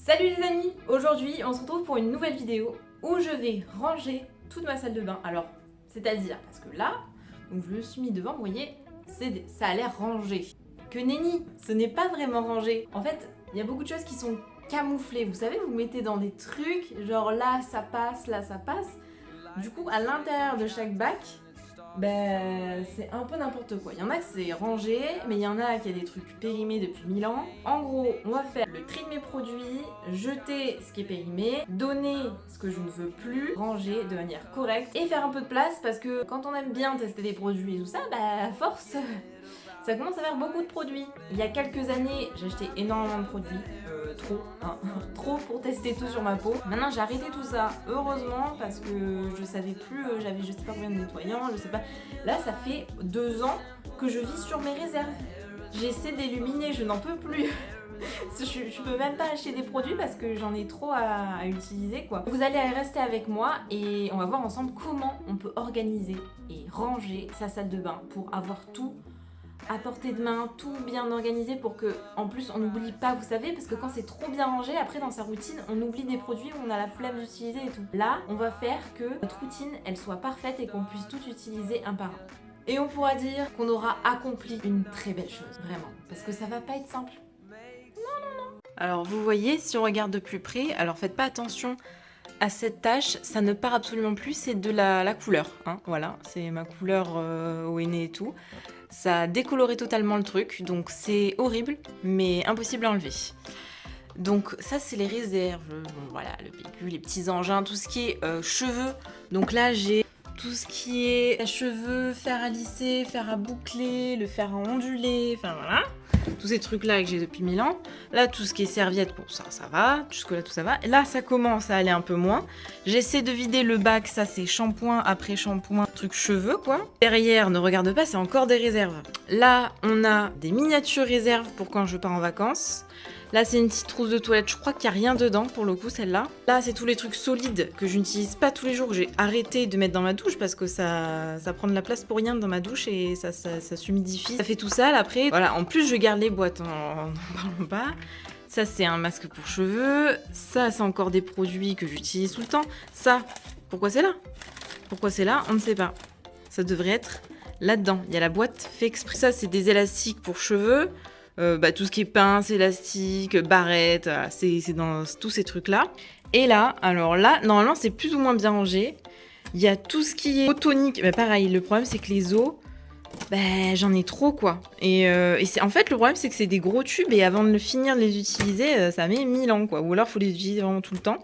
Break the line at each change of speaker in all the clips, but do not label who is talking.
Salut les amis! Aujourd'hui on se retrouve pour une nouvelle vidéo où je vais ranger toute ma salle de bain. Alors, c'est-à-dire, parce que là, donc je me suis mis devant, vous voyez, ça a l'air rangé. Que nenni, ce n'est pas vraiment rangé. En fait, il y a beaucoup de choses qui sont camouflées. Vous savez, vous mettez dans des trucs, genre là ça passe, là ça passe. Du coup, à l'intérieur de chaque bac, ben, c'est un peu n'importe quoi. Il y en a que c'est rangé, mais il y en a qui a des trucs périmés depuis 1000 ans. En gros, on va faire le tri de mes produits, jeter ce qui est périmé, donner ce que je ne veux plus, ranger de manière correcte et faire un peu de place parce que quand on aime bien tester des produits et tout ça, bah à force, ça commence à faire beaucoup de produits. Il y a quelques années, j'achetais énormément de produits, trop, hein, trop pour tester tout sur ma peau. Maintenant j'ai arrêté tout ça, heureusement, parce que je savais plus, j'avais je sais pas combien de nettoyants, je sais pas. Là ça fait 2 ans que je vis sur mes réserves. J'essaie d'éliminer, je n'en peux plus. Je peux même pas acheter des produits parce que j'en ai trop à utiliser quoi. Vous allez rester avec moi et on va voir ensemble comment on peut organiser et ranger sa salle de bain pour avoir tout à portée de main, tout bien organisé pour que, en plus, on n'oublie pas, vous savez, parce que quand c'est trop bien rangé, après dans sa routine, on oublie des produits où on a la flemme d'utiliser et tout. Là, on va faire que notre routine, elle soit parfaite et qu'on puisse tout utiliser un par un. Et on pourra dire qu'on aura accompli une très belle chose, vraiment, parce que ça va pas être simple. Alors vous voyez, si on regarde de plus près, alors faites pas attention à cette tache, ça ne part absolument plus, c'est de la couleur, hein, voilà, c'est ma couleur au henné et tout. Ça a décoloré totalement le truc, donc c'est horrible, mais impossible à enlever. Donc ça c'est les réserves, bon voilà, le PQ, les petits engins, tout ce qui est cheveux. Donc là j'ai tout ce qui est cheveux, fer à lisser, fer à boucler, le fer à onduler, enfin voilà. Tous ces trucs là que j'ai depuis 1000 ans. Là tout ce qui est serviette, bon ça va, jusque là tout ça va. Et là ça commence à aller un peu moins. J'essaie de vider le bac, ça c'est shampoing après shampoing, truc cheveux quoi. Derrière, ne regarde pas, c'est encore des réserves. Là on a des miniatures réserves pour quand je pars en vacances. Là, c'est une petite trousse de toilette. Je crois qu'il n'y a rien dedans, pour le coup, celle-là. Là, c'est tous les trucs solides que je n'utilise pas tous les jours. J'ai arrêté de mettre dans ma douche parce que ça prend de la place pour rien dans ma douche et ça s'humidifie. Ça fait tout sale après. Voilà, en plus, je garde les boîtes. N'en parlons pas. Ça, c'est un masque pour cheveux. Ça, c'est encore des produits que j'utilise tout le temps. Ça, pourquoi c'est là? Pourquoi c'est là? On ne sait pas. Ça devrait être là-dedans. Il y a la boîte fait exprès. Ça, c'est des élastiques pour cheveux. Tout ce qui est pince, élastique, barrette, c'est dans tous ces trucs-là. Et là, alors là, normalement, c'est plus ou moins bien rangé. Il y a tout ce qui est eau tonique. Bah, pareil, le problème, c'est que les eaux, j'en ai trop, quoi. Et en fait, le problème, c'est que c'est des gros tubes et avant de finir de les utiliser, ça met 1000 ans, quoi. Ou alors, il faut les utiliser vraiment tout le temps.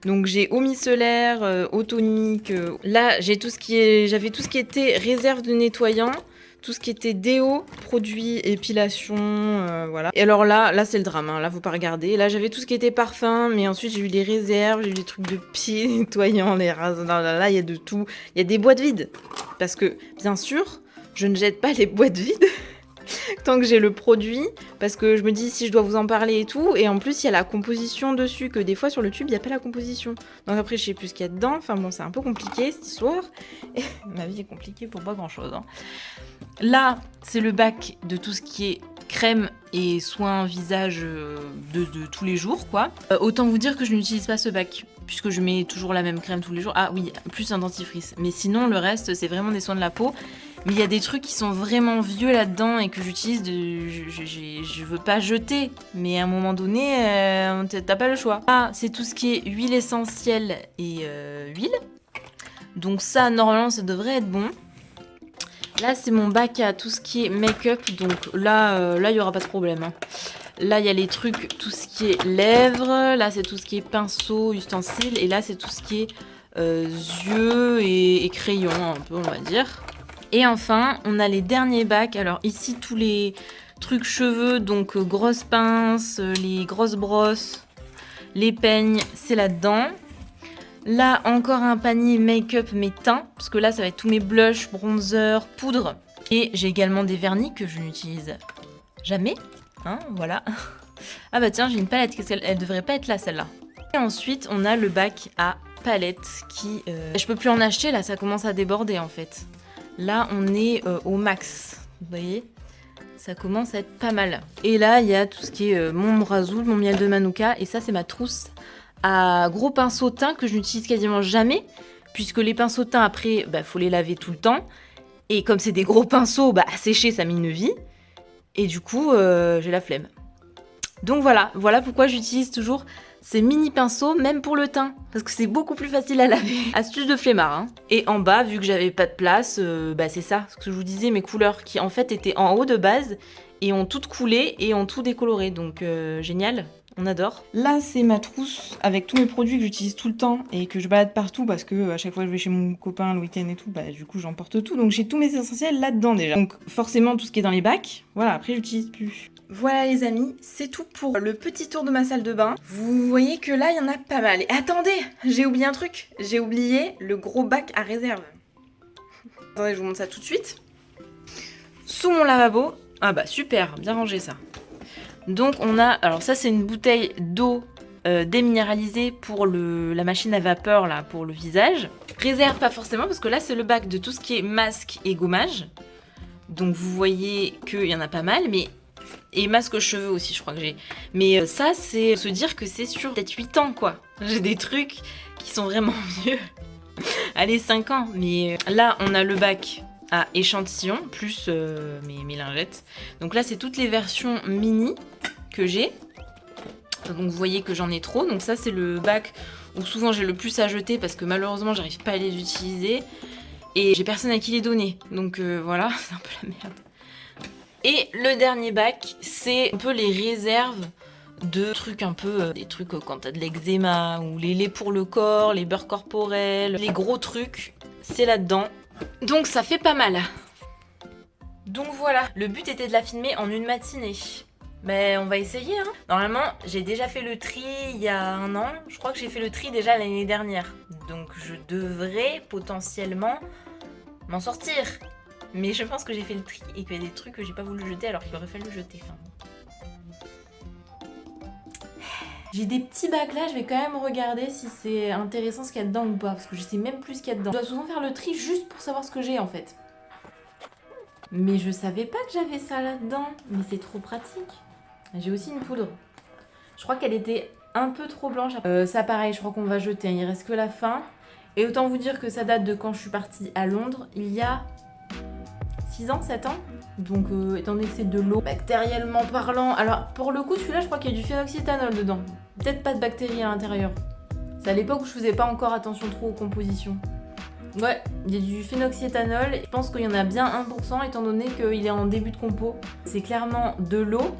Donc j'ai eau micellaire, eau tonique. Là, j'avais tout ce qui était réserve de nettoyant. Tout ce qui était déo, produits, épilation, voilà. Et alors là c'est le drame, hein. Là faut pas regarder. Là j'avais tout ce qui était parfum, mais ensuite j'ai eu des réserves, j'ai eu des trucs de pieds nettoyants, les rases. Là il y a de tout. Il y a des boîtes vides. Parce que, bien sûr, je ne jette pas les boîtes vides tant que j'ai le produit. Parce que je me dis si je dois vous en parler et tout. Et en plus il y a la composition dessus, que des fois sur le tube il n'y a pas la composition. Donc après je sais plus ce qu'il y a dedans. Enfin bon, c'est un peu compliqué cette histoire. Et ma vie est compliquée pour pas grand chose, hein. Là, c'est le bac de tout ce qui est crème et soins visage de tous les jours, quoi. Autant vous dire que je n'utilise pas ce bac, puisque je mets toujours la même crème tous les jours. Ah oui, plus un dentifrice. Mais sinon, le reste, c'est vraiment des soins de la peau. Mais il y a des trucs qui sont vraiment vieux là-dedans et que j'utilise, je veux pas jeter. Mais à un moment donné, t'as pas le choix. Là, c'est tout ce qui est huile essentielle et huile. Donc ça, normalement, ça devrait être bon. Là, c'est mon bac à tout ce qui est make-up, donc là, il n'y aura pas de problème, hein. Là, il y a les trucs, tout ce qui est lèvres, là, c'est tout ce qui est pinceau, ustensiles, et là, c'est tout ce qui est yeux et crayons, un peu, on va dire. Et enfin, on a les derniers bacs. Alors ici, tous les trucs cheveux, donc grosses pinces, les grosses brosses, les peignes, c'est là-dedans. Là, encore un panier make-up, mes teints, parce que là, ça va être tous mes blushs, bronzer, poudre. Et j'ai également des vernis que je n'utilise jamais, hein, voilà. Ah bah tiens, j'ai une palette, elle devrait pas être là, celle-là. Et ensuite, on a le bac à palettes qui... Je peux plus en acheter, là, ça commence à déborder, en fait. Là, on est au max, vous voyez ? ça commence à être pas mal. Et là, il y a tout ce qui est mon Mrazoul, mon miel de Manuka, et ça, c'est ma trousse à gros pinceaux teints que je n'utilise quasiment jamais, puisque les pinceaux teints, après, faut les laver tout le temps. Et comme c'est des gros pinceaux, à sécher, ça met une vie. Et du coup, j'ai la flemme. Donc voilà pourquoi j'utilise toujours ces mini pinceaux, même pour le teint, parce que c'est beaucoup plus facile à laver. Astuce de flemmard, hein. Et en bas, vu que j'avais pas de place, c'est ça, ce que je vous disais, mes couleurs qui en fait étaient en haut de base et ont toutes coulé et ont tout décoloré, donc génial. On adore. Là, c'est ma trousse avec tous mes produits que j'utilise tout le temps et que je balade partout parce que à chaque fois que je vais chez mon copain le week-end et tout, du coup j'emporte tout. Donc j'ai tous mes essentiels là-dedans déjà. Donc forcément tout ce qui est dans les bacs, voilà, après j'utilise plus. Voilà les amis, c'est tout pour le petit tour de ma salle de bain. Vous voyez que là, il y en a pas mal. Et attendez, j'ai oublié un truc. J'ai oublié le gros bac à réserve. Attendez, je vous montre ça tout de suite. Sous mon lavabo. Ah super, bien rangé ça. Donc on a, alors ça c'est une bouteille d'eau déminéralisée pour la machine à vapeur là, pour le visage. Réserve pas forcément parce que là c'est le bac de tout ce qui est masque et gommage. Donc vous voyez qu'il y en a pas mal, mais... Et masque cheveux aussi je crois que j'ai. Mais ça c'est se dire que c'est sur peut-être 8 ans quoi. J'ai des trucs qui sont vraiment vieux. Allez 5 ans. Mais là on a le bac à échantillon plus mes lingettes. Donc là c'est toutes les versions mini que j'ai. Donc vous voyez que j'en ai trop. Donc ça c'est le bac où souvent j'ai le plus à jeter parce que malheureusement j'arrive pas à les utiliser. Et j'ai personne à qui les donner. Donc voilà, c'est un peu la merde. Et le dernier bac, c'est un peu les réserves de trucs un peu... des trucs quand t'as de l'eczéma, ou les laits pour le corps, les beurres corporels, les gros trucs, c'est là-dedans. Donc ça fait pas mal. Donc voilà, le but était de la filmer en une matinée. Mais on va essayer, hein. Normalement, j'ai déjà fait le tri il y a 1 an. Je crois que j'ai fait le tri déjà l'année dernière. Donc je devrais potentiellement m'en sortir. Mais je pense que j'ai fait le tri et qu'il y a des trucs que j'ai pas voulu jeter alors qu'il aurait fallu jeter. J'ai des petits bacs là, je vais quand même regarder si c'est intéressant ce qu'il y a dedans ou pas. Parce que je sais même plus ce qu'il y a dedans. Je dois souvent faire le tri juste pour savoir ce que j'ai en fait. Mais je savais pas que j'avais ça là-dedans. Mais c'est trop pratique. J'ai aussi une poudre. Je crois qu'elle était un peu trop blanche. Ça pareil, je crois qu'on va jeter. Il reste que la fin. Et autant vous dire que ça date de quand je suis partie à Londres. Il y a 6 ans, 7 ans. Donc étant donné que c'est de l'eau, bactériellement parlant. Alors pour le coup celui-là je crois qu'il y a du phénoxyéthanol dedans. Peut-être pas de bactéries à l'intérieur. C'est à l'époque où je faisais pas encore attention trop aux compositions. Ouais, il y a du phénoxyéthanol. Je pense qu'il y en a bien 1% étant donné qu'il est en début de compo. C'est clairement de l'eau,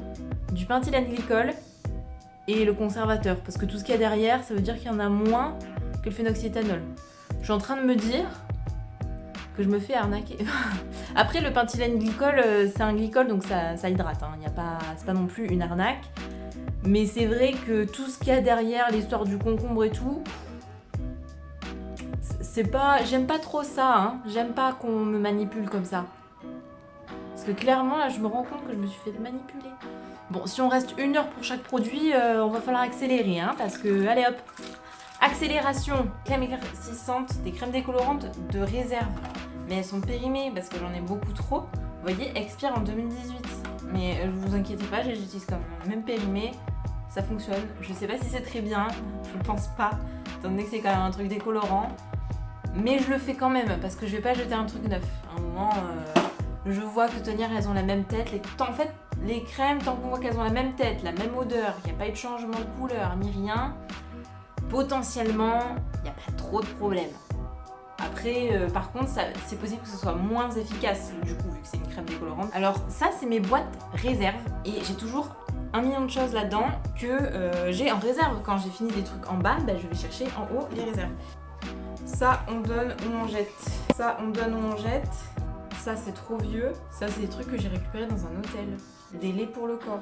du pentylène-glycol et le conservateur. Parce que tout ce qu'il y a derrière, ça veut dire qu'il y en a moins que le phénoxyéthanol. Je suis en train de me dire que je me fais arnaquer. Après, le pentylène-glycol, c'est un glycol, donc ça hydrate. Hein. C'est pas non plus une arnaque. Mais c'est vrai que tout ce qu'il y a derrière, l'histoire du concombre et tout, c'est pas... J'aime pas trop ça. Hein. J'aime pas qu'on me manipule comme ça. Parce que clairement, là, je me rends compte que je me suis fait manipuler. Bon, si on reste 1 heure pour chaque produit, on va falloir accélérer. Hein, parce que, allez hop. Accélération. Crème éclaircissante, des crèmes décolorantes de réserve. Mais elles sont périmées parce que j'en ai beaucoup trop. Vous voyez, expire en 2018. Mais vous inquiétez pas, je les utilise quand même périmées. Ça fonctionne. Je sais pas si c'est très bien. Je pense pas. Étant donné que c'est quand même un truc décolorant. Mais je le fais quand même parce que je vais pas jeter un truc neuf. À un moment, je vois que tenir, elles ont la même tête. En fait, les crèmes, tant qu'on voit qu'elles ont la même tête, la même odeur, qu'il n'y a pas eu de changement de couleur ni rien, potentiellement, il n'y a pas trop de problème. Après, par contre, c'est possible que ce soit moins efficace, du coup, vu que c'est une crème décolorante. Alors ça, c'est mes boîtes réserve. Et j'ai toujours 1 million de choses là-dedans que j'ai en réserve. Quand j'ai fini des trucs en bas, je vais chercher en haut les réserves. Ça, on donne ou on jette. Ça, on donne ou on jette. Ça, c'est trop vieux. Ça, c'est des trucs que j'ai récupérés dans un hôtel. Des laits pour le corps.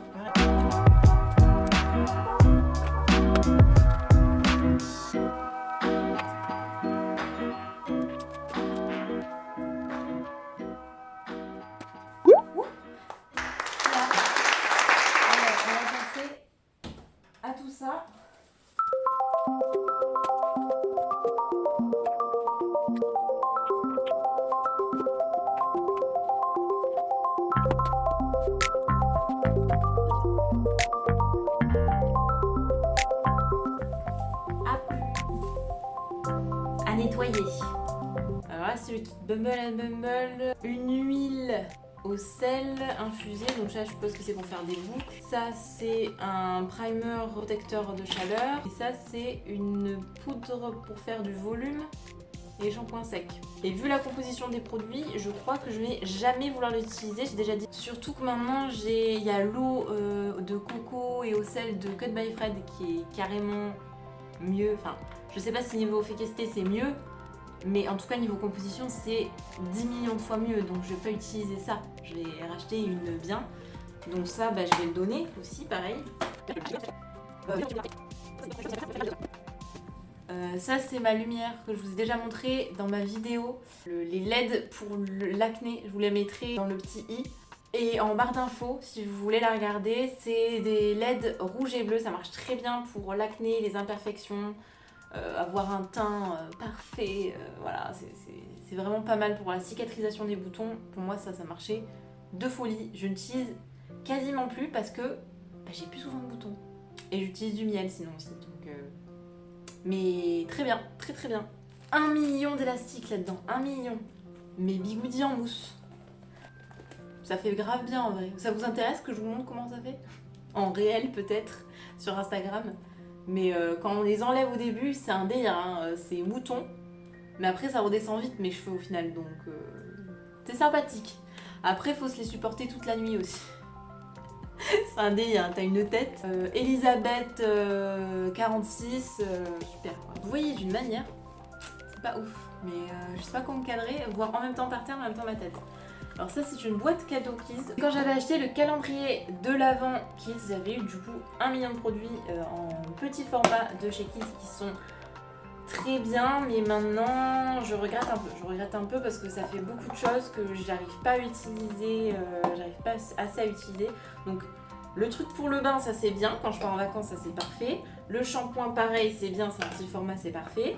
Ça. à nettoyer. Alors là, c'est le kit Bumble and Bumble. Une huile au sel infusée, donc ça je suppose que c'est pour faire des boucles. Ça c'est un primer protecteur de chaleur. Et ça c'est une poudre pour faire du volume et shampoing sec. Et vu la composition des produits, je crois que je vais jamais vouloir l'utiliser, j'ai déjà dit. Surtout que maintenant il y a l'eau de coco et au sel de Cut by Fred qui est carrément mieux. Enfin, je sais pas si niveau efficacité c'est mieux, mais en tout cas niveau composition c'est 10 millions de fois mieux, donc je vais pas utiliser ça. Je vais racheter une bien. Donc ça je vais le donner aussi pareil. Ça c'est ma lumière que je vous ai déjà montré dans ma vidéo. Les LED pour l'acné, je vous les mettrai dans le petit i. Et en barre d'infos, si vous voulez la regarder, c'est des LED rouge et bleu, ça marche très bien pour l'acné, les imperfections, avoir un teint parfait, voilà, c'est vraiment pas mal pour la cicatrisation des boutons. Pour moi ça marchait de folie. Je n'utilise quasiment plus parce que j'ai plus souvent de boutons. Et j'utilise du miel sinon aussi, donc mais très bien, très bien. 1 million d'élastiques là-dedans, 1 million. Mes bigoudis en mousse. Ça fait grave bien en vrai. Ça vous intéresse que je vous montre comment ça fait? En réel peut-être, sur Instagram. Mais quand on les enlève au début, c'est un délire, hein. C'est mouton. Mais après ça redescend vite mes cheveux au final, donc c'est sympathique. Après faut se les supporter toute la nuit aussi. C'est un délire, hein. T'as une tête. Elisabeth 46, super. Vous voyez d'une manière, c'est pas ouf. Mais je sais pas comment me cadrer, voir en même temps par terre, en même temps ma tête. Alors ça c'est une boîte cadeau Kids. Quand j'avais acheté le calendrier de l'Avent Kids, j'avais eu du coup 1 million de produits en petit format de chez Kids qui sont très bien, mais maintenant je regrette un peu. Je regrette un peu parce que ça fait beaucoup de choses que j'arrive pas à utiliser, j'arrive pas assez à utiliser. Donc le truc pour le bain ça c'est bien, quand je pars en vacances ça c'est parfait. Le shampoing pareil c'est bien, c'est un petit format, c'est parfait.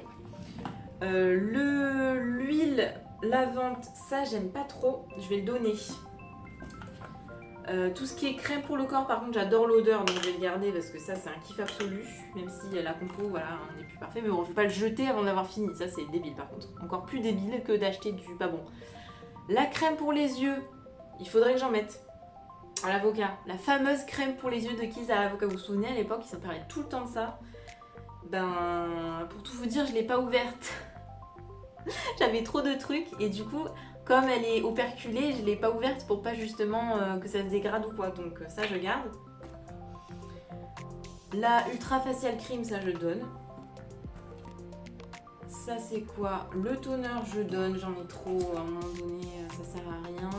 L'huile lavante, ça j'aime pas trop, je vais le donner. Tout ce qui est crème pour le corps par contre j'adore l'odeur, donc je vais le garder parce que ça c'est un kiff absolu. Même si la compo voilà on n'est plus parfait, mais bon je vais pas le jeter avant d'avoir fini, ça c'est débile par contre. Encore plus débile que d'acheter du pas bon. La crème pour les yeux, il faudrait que j'en mette. À l'avocat, la fameuse crème pour les yeux de Kids à l'avocat, vous vous souvenez à l'époque ils s'en parlaient tout le temps de ça. Pour tout vous dire je l'ai pas ouverte. J'avais trop de trucs et du coup comme elle est operculée je l'ai pas ouverte pour pas justement que ça se dégrade ou quoi, donc ça je garde. La Ultra Facial Cream ça je donne. Ça c'est quoi? Le toner je donne, j'en ai trop, à un moment donné ça sert à rien.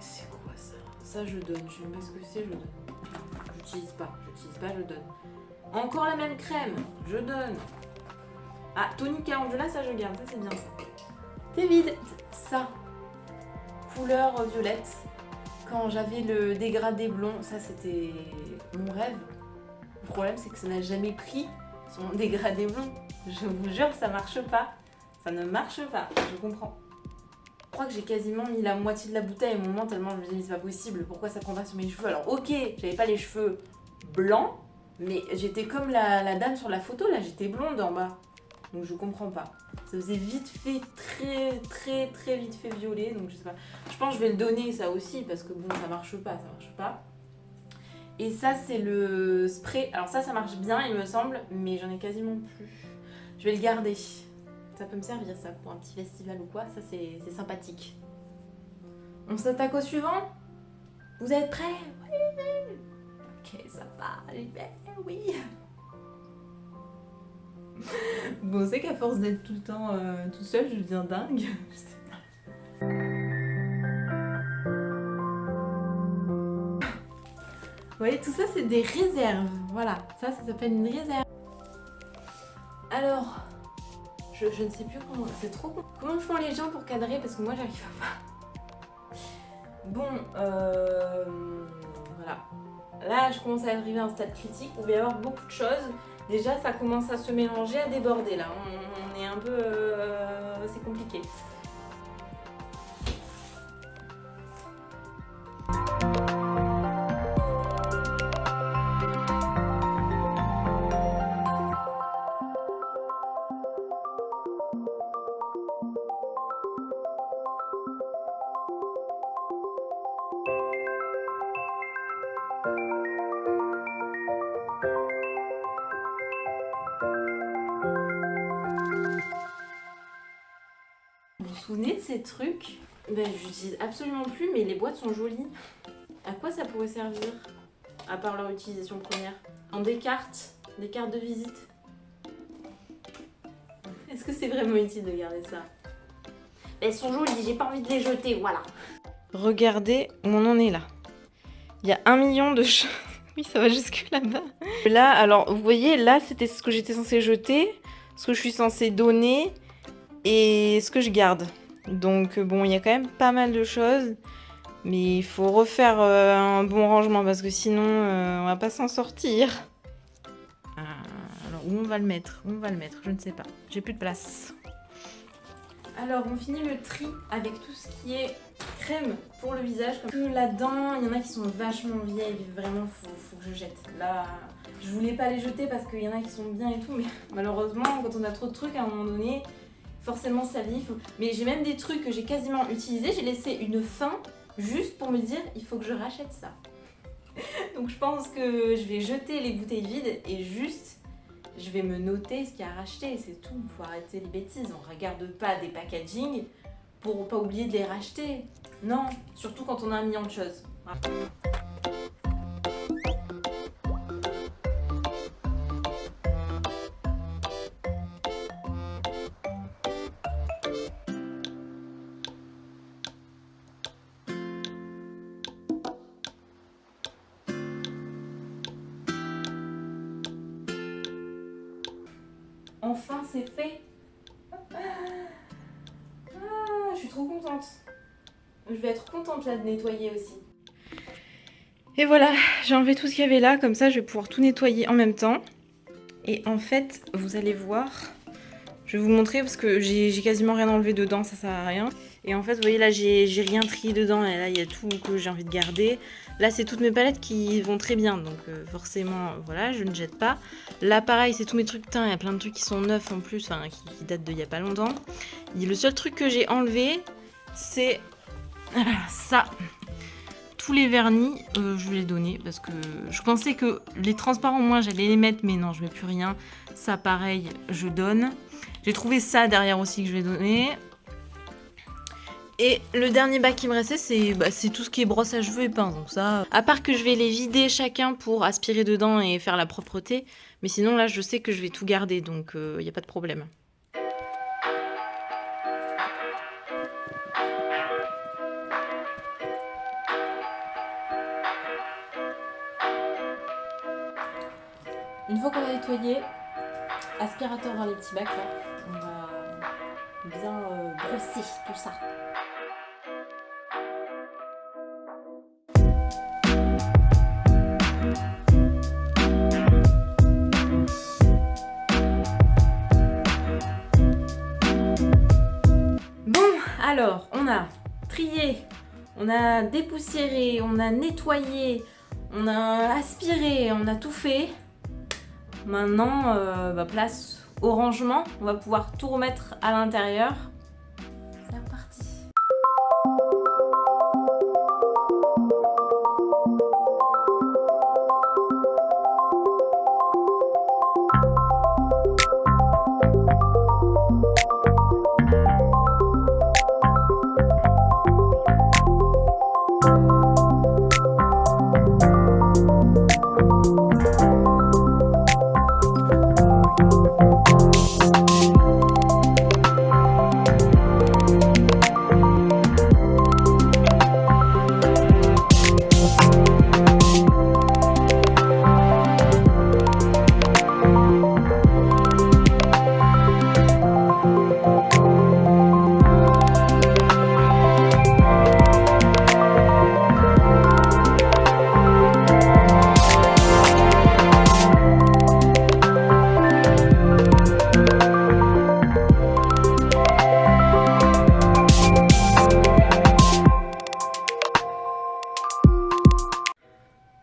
C'est quoi ça? Ça je donne, je sais pas ce que c'est, je donne. J'utilise pas, je donne. Encore la même crème, je donne. Ah, Tonic à Angela, ça je garde, ça c'est bien ça. C'est vide. Ça, couleur violette. Quand j'avais le dégradé blond, ça c'était mon rêve. Le problème c'est que ça n'a jamais pris son dégradé blond. Je vous jure, ça marche pas. Ça ne marche pas, je comprends. Je crois que j'ai quasiment mis la moitié de la bouteille à un moment tellement je me disais mais c'est pas possible, pourquoi ça prend pas sur mes cheveux? Alors ok, j'avais pas les cheveux blancs, mais j'étais comme la dame sur la photo là, j'étais blonde en bas. Donc je comprends pas. Ça faisait vite fait, très vite fait violet, donc je sais pas. Je pense que je vais le donner ça aussi parce que bon ça marche pas. Et ça c'est le spray. Alors ça marche bien il me semble, mais j'en ai quasiment plus. Je vais le garder. Ça peut me servir ça pour un petit festival ou quoi, ça c'est sympathique. On s'attaque au suivant? Vous êtes prêts? Oui. Ok ça va, j'y vais, oui. Bon, c'est qu'à force d'être tout le temps tout seul, je deviens dingue. Je sais pas. Vous voyez, tout ça, c'est des réserves. Voilà, ça s'appelle une réserve. Alors, je ne sais plus comment... C'est trop con. Comment font les gens pour cadrer? Parce que moi, j'arrive pas. Bon, voilà. Là, je commence à arriver à un stade critique où il va y avoir beaucoup de choses. Déjà, ça commence à se mélanger, à déborder là. On est un peu... c'est compliqué. souvenez de ces trucs? Ben, j'utilise absolument plus, mais les boîtes sont jolies. À quoi ça pourrait servir? À part leur utilisation première. En des cartes de visite. Est-ce que c'est vraiment utile de garder ça? Elles sont jolies, j'ai pas envie de les jeter, voilà. Regardez où on en est là. Il y a 1 million de choses. Oui, ça va jusque là-bas. Là, alors, vous voyez, là, c'était ce que j'étais censée jeter, ce que je suis censée donner et ce que je garde. Donc, bon, il y a quand même pas mal de choses. Mais il faut refaire un bon rangement parce que sinon, on va pas s'en sortir. Alors, où on va le mettre? Où on va le mettre? Je ne sais pas. J'ai plus de place. Alors, on finit le tri avec tout ce qui est crème pour le visage. Que là-dedans, il y en a qui sont vachement vieilles. Vraiment, faut que je jette. Là, je voulais pas les jeter parce qu'il y en a qui sont bien et tout. Mais malheureusement, quand on a trop de trucs, à un moment donné, forcément, ça vieillit. Mais j'ai même des trucs que j'ai quasiment utilisés. J'ai laissé une fin juste pour me dire, il faut que je rachète ça. Donc, je pense que je vais jeter les bouteilles vides et juste... je vais me noter ce qu'il y a à racheter, c'est tout. Faut arrêter les bêtises. On regarde pas des packaging pour pas oublier de les racheter. Non, surtout quand on a 1 million de choses. Voilà. Enfin, c'est fait. Je suis trop contente. Je vais être contente là de nettoyer aussi. Et voilà, j'ai enlevé tout ce qu'il y avait là, comme ça je vais pouvoir tout nettoyer en même temps. Et en fait, vous allez voir, je vais vous montrer parce que j'ai quasiment rien enlevé dedans, ça sert à rien. Et en fait, vous voyez là, j'ai rien trié dedans et là il y a tout que j'ai envie de garder. Là, c'est toutes mes palettes qui vont très bien, donc forcément, voilà, je ne jette pas. Là, pareil, c'est tous mes trucs teints, il y a plein de trucs qui sont neufs en plus, enfin, qui datent d'il y a pas longtemps. Et le seul truc que j'ai enlevé, c'est ça. Tous les vernis, je vais les donner parce que je pensais que les transparents, moi, j'allais les mettre, mais non, je mets plus rien. Ça, pareil, je donne. J'ai trouvé ça derrière aussi que je vais donner. Et le dernier bac qui me restait, c'est tout ce qui est brosse à cheveux et pince. Donc ça, à part que je vais les vider chacun pour aspirer dedans et faire la propreté. Mais sinon, là, je sais que je vais tout garder, donc il n'y a pas de problème. Une fois qu'on a nettoyé, aspirateur dans les petits bacs là, on va bien brosser tout ça. Bon, alors, on a trié, on a dépoussiéré, on a nettoyé, on a aspiré, on a tout fait. Maintenant, place au rangement. On va pouvoir tout remettre à l'intérieur. C'est reparti.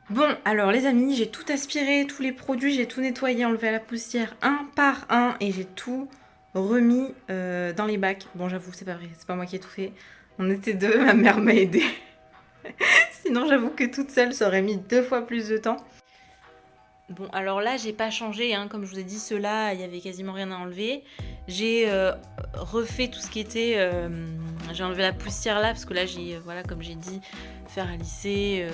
Bon, alors les amis, j'ai tout aspiré, tous les produits, j'ai tout nettoyé, enlevé la poussière un par un et j'ai tout remis dans les bacs. Bon, j'avoue, c'est pas vrai, c'est pas moi qui ai tout fait. On était deux, ma mère m'a aidée. Sinon, j'avoue que toute seule, ça aurait mis 2 fois plus de temps. Bon, alors là, j'ai pas changé, hein. Comme je vous ai dit, ceux-là, il y avait quasiment rien à enlever.
J'ai refait tout ce qui était... j'ai enlevé la poussière là, parce que là, j'ai, voilà, comme j'ai dit, faire à lisser,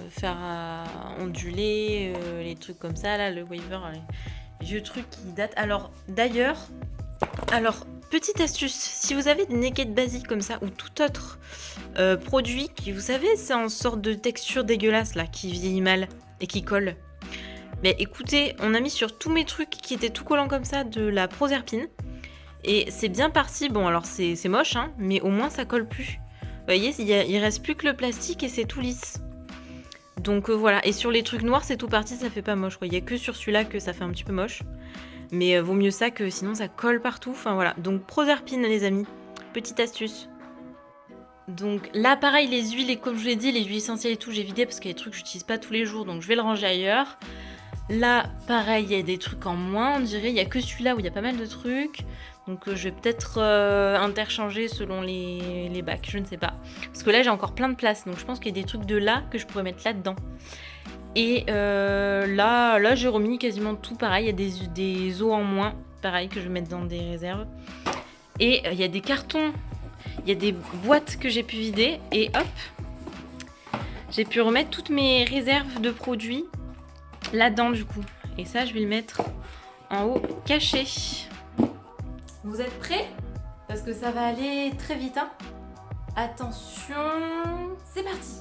faire à onduler, les trucs comme ça, là, le waver, les vieux trucs qui datent. Alors, d'ailleurs, petite astuce, si vous avez des naked basiques comme ça, ou tout autre produit qui, vous savez, c'est en sorte de texture dégueulasse, là, qui vieillit mal et qui colle. Mais écoutez, on a mis sur tous mes trucs qui étaient tout collants comme ça de la Proserpine. Et c'est bien parti. Bon, alors c'est moche, hein, mais au moins ça colle plus. Vous voyez, il reste plus que le plastique et c'est tout lisse. Donc voilà. Et sur les trucs noirs, c'est tout parti, ça fait pas moche. Il n'y a que sur celui-là que ça fait un petit peu moche. Mais vaut mieux ça que sinon ça colle partout. Enfin voilà. Donc Proserpine, les amis. Petite astuce. Donc là, pareil, les huiles, et comme je vous l'ai dit, les huiles essentielles et tout, j'ai vidé parce qu'il y a des trucs que j'utilise pas tous les jours, donc je vais le ranger ailleurs. Là, pareil, il y a des trucs en moins, on dirait. Il n'y a que celui-là où il y a pas mal de trucs. Donc je vais peut-être interchanger selon les bacs, je ne sais pas. Parce que là, j'ai encore plein de place. Donc je pense qu'il y a des trucs de là que je pourrais mettre là-dedans. Et là, j'ai remis quasiment tout pareil. Il y a des os en moins, pareil, que je vais mettre dans des réserves. Et il y a des cartons, il y a des boîtes que j'ai pu vider. Et hop, j'ai pu remettre toutes mes réserves de produits là-dedans du coup. Et ça, je vais le mettre en haut caché.
Vous êtes prêts? Parce que ça va aller très vite, hein. Attention, c'est parti.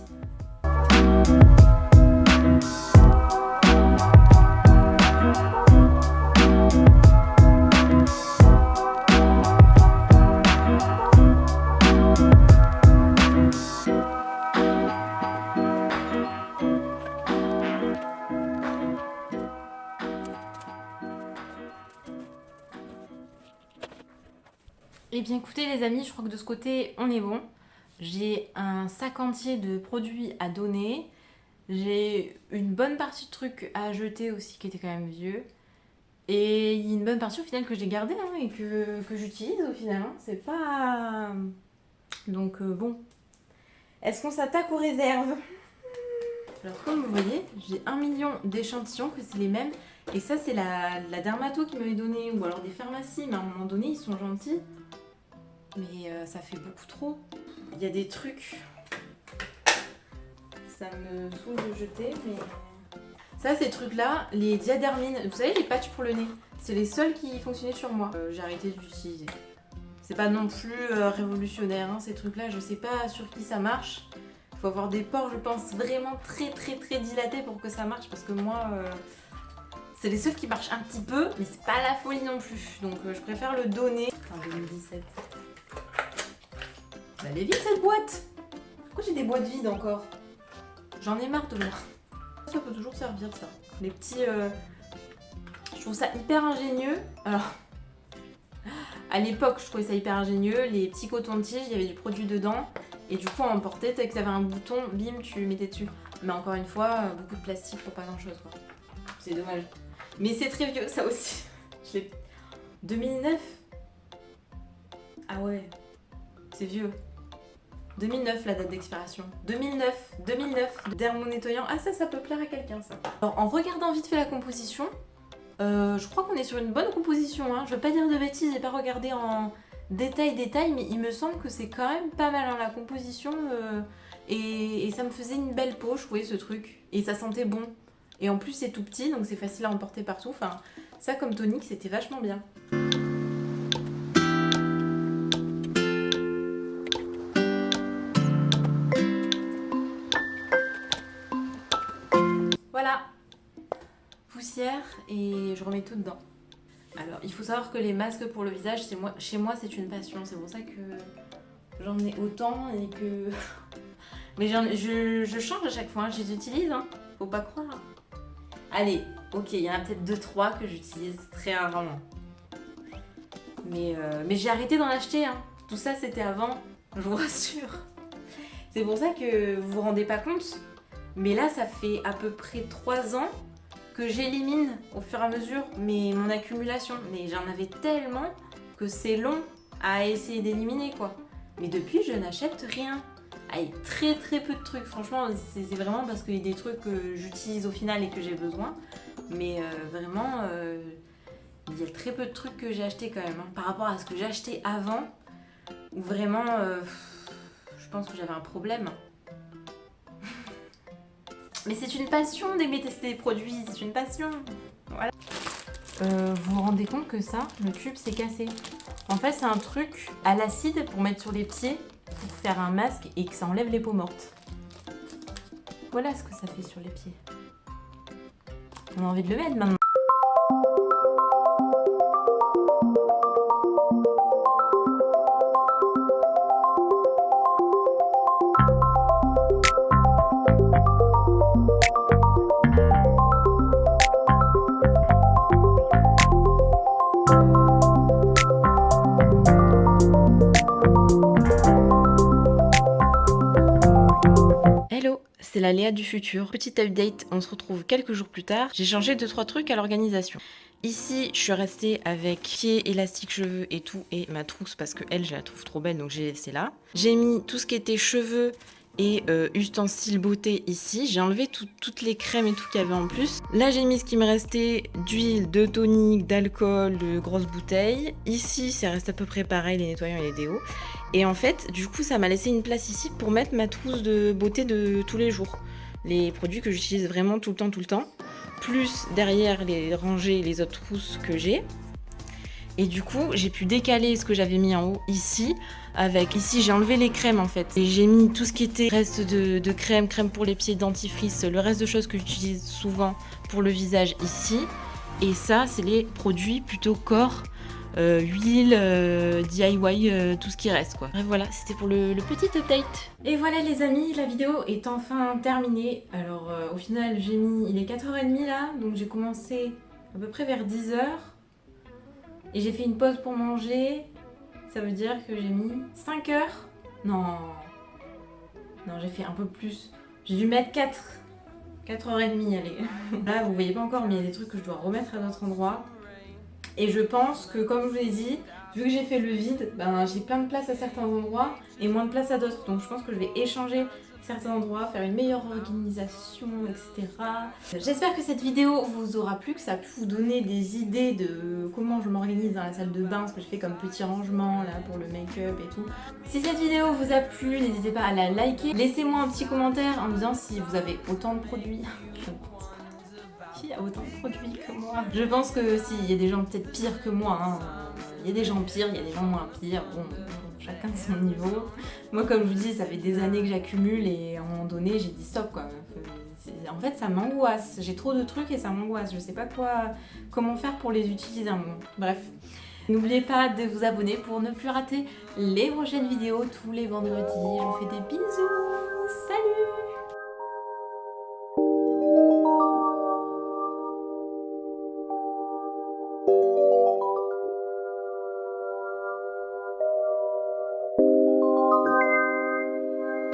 Eh bien écoutez les amis, je crois que de ce côté on est bon. J'ai un sac entier de produits à donner. J'ai une bonne partie de trucs à jeter aussi qui étaient quand même vieux. Et il y a une bonne partie au final que j'ai gardée hein, et que j'utilise au final. Hein. C'est pas... Donc bon. Est-ce qu'on s'attaque aux réserves? Alors comme vous voyez, j'ai 1 million d'échantillons que c'est les mêmes. Et ça c'est la dermato qui m'avait donné, ou alors des pharmacies, mais à un moment donné ils sont gentils. Mais ça fait beaucoup trop. Il y a des trucs. Ça me saoule de jeter, mais... Ça, ces trucs-là, les diadermines, vous savez, les patchs pour le nez, c'est les seuls qui fonctionnaient sur moi. J'ai arrêté d'utiliser. C'est pas non plus révolutionnaire, hein, ces trucs-là. Je sais pas sur qui ça marche. Il faut avoir des pores, je pense, vraiment très dilatés pour que ça marche. Parce que moi, c'est les seuls qui marchent un petit peu, mais c'est pas la folie non plus. Donc je préfère le donner. Enfin, 2017. Ça allait vite cette boîte. Pourquoi j'ai des boîtes vides encore? J'en ai marre de moi. Ça peut toujours servir ça. Les petits... Je trouve ça hyper ingénieux. Alors, à l'époque, je trouvais ça hyper ingénieux. Les petits cotons-tiges, il y avait du produit dedans. Et du coup, à emporter, dès que tu avais un bouton, bim, tu mettais dessus. Mais encore une fois, beaucoup de plastique pour pas grand-chose. C'est dommage. Mais c'est très vieux, ça aussi. Je l'ai... 2009. Ah ouais. C'est vieux. 2009 la date d'expiration. 2009. Dermonettoyant. Ah ça peut plaire à quelqu'un ça. Alors en regardant vite fait la composition, je crois qu'on est sur une bonne composition. Hein. Je veux pas dire de bêtises, j'ai pas regardé en détail, mais il me semble que c'est quand même pas mal hein, la composition. Et ça me faisait une belle peau, je trouvais ce truc. Et ça sentait bon. Et en plus c'est tout petit, donc c'est facile à emporter partout. Enfin, ça comme tonique, c'était vachement bien. Voilà, poussière et je remets tout dedans. Alors, il faut savoir que les masques pour le visage, chez moi, c'est une passion. C'est pour ça que j'en ai autant et que... Mais je change à chaque fois, hein. Je les utilise, hein. Faut pas croire. Allez, ok, il y en a peut-être 2-3 que j'utilise très rarement. Mais j'ai arrêté d'en acheter, hein. Tout ça, c'était avant, je vous rassure. C'est pour ça que vous vous rendez pas compte. Mais là, ça fait à peu près 3 ans que j'élimine au fur et à mesure mon accumulation. Mais j'en avais tellement que c'est long à essayer d'éliminer, quoi. Mais depuis, je n'achète rien. Allez, très peu de trucs. Franchement, c'est vraiment parce qu'il y a des trucs que j'utilise au final et que j'ai besoin. Mais vraiment, il y a très peu de trucs que j'ai acheté quand même, hein, par rapport à ce que j'ai acheté avant, où vraiment, je pense que j'avais un problème. Mais c'est une passion d'aimer tester des produits, c'est une passion. Voilà. Vous vous rendez compte que ça, le tube s'est cassé. En fait, c'est un truc à l'acide pour mettre sur les pieds, pour faire un masque et que ça enlève les peaux mortes. Voilà ce que ça fait sur les pieds. On a envie de le mettre maintenant.
Hello, c'est la Léa du futur. Petite update, on se retrouve quelques jours plus tard. J'ai changé 2-3 trucs à l'organisation. Ici, je suis restée avec pieds, élastiques, cheveux et tout, et ma trousse parce que elle, je la trouve trop belle, donc j'ai laissé là. J'ai mis tout ce qui était cheveux et ustensiles beauté ici. J'ai enlevé toutes les crèmes et tout qu'il y avait en plus. Là, j'ai mis ce qui me restait d'huile, de tonique, d'alcool, de grosses bouteilles. Ici, ça reste à peu près pareil, les nettoyants et les déos. Et en fait, du coup, ça m'a laissé une place ici pour mettre ma trousse de beauté de tous les jours. Les produits que j'utilise vraiment tout le temps. Plus derrière les rangées, les autres trousses que j'ai. Et du coup, j'ai pu décaler ce que j'avais mis en haut ici. Ici, j'ai enlevé les crèmes en fait. Et j'ai mis tout ce qui était reste de crème pour les pieds, dentifrice, le reste de choses que j'utilise souvent pour le visage ici. Et ça, c'est les produits plutôt corps. Huile, DIY, tout ce qui reste quoi. Bref voilà, c'était pour le petit update.
Et voilà les amis, la vidéo est enfin terminée. Alors au final il est 4h30 là, donc j'ai commencé à peu près vers 10h. Et j'ai fait une pause pour manger. Ça veut dire que j'ai mis 5 heures. Non, j'ai fait un peu plus. J'ai dû mettre 4h30, allez. Là vous voyez pas encore, mais il y a des trucs que je dois remettre à d'autres endroits. Et je pense que, comme je vous l'ai dit, vu que j'ai fait le vide, j'ai plein de place à certains endroits et moins de place à d'autres. Donc je pense que je vais échanger certains endroits, faire une meilleure organisation, etc. J'espère que cette vidéo vous aura plu, que ça a pu vous donner des idées de comment je m'organise dans la salle de bain, ce que je fais comme petit rangement là pour le make-up et tout. Si cette vidéo vous a plu, n'hésitez pas à la liker. Laissez-moi un petit commentaire en me disant si vous avez autant de produits. Qui a autant de produits que moi? Je pense que si, il y a des gens peut-être pires que moi, hein. Il y a des gens pires, il y a des gens moins pires, bon, chacun son niveau. Moi comme je vous dis, ça fait des années que j'accumule et à un moment donné j'ai dit stop quoi. En fait ça m'angoisse, j'ai trop de trucs et ça m'angoisse, je sais pas comment faire pour les utiliser un moment. Bref, n'oubliez pas de vous abonner pour ne plus rater les prochaines vidéos tous les vendredis. Je vous fais des bisous, salut!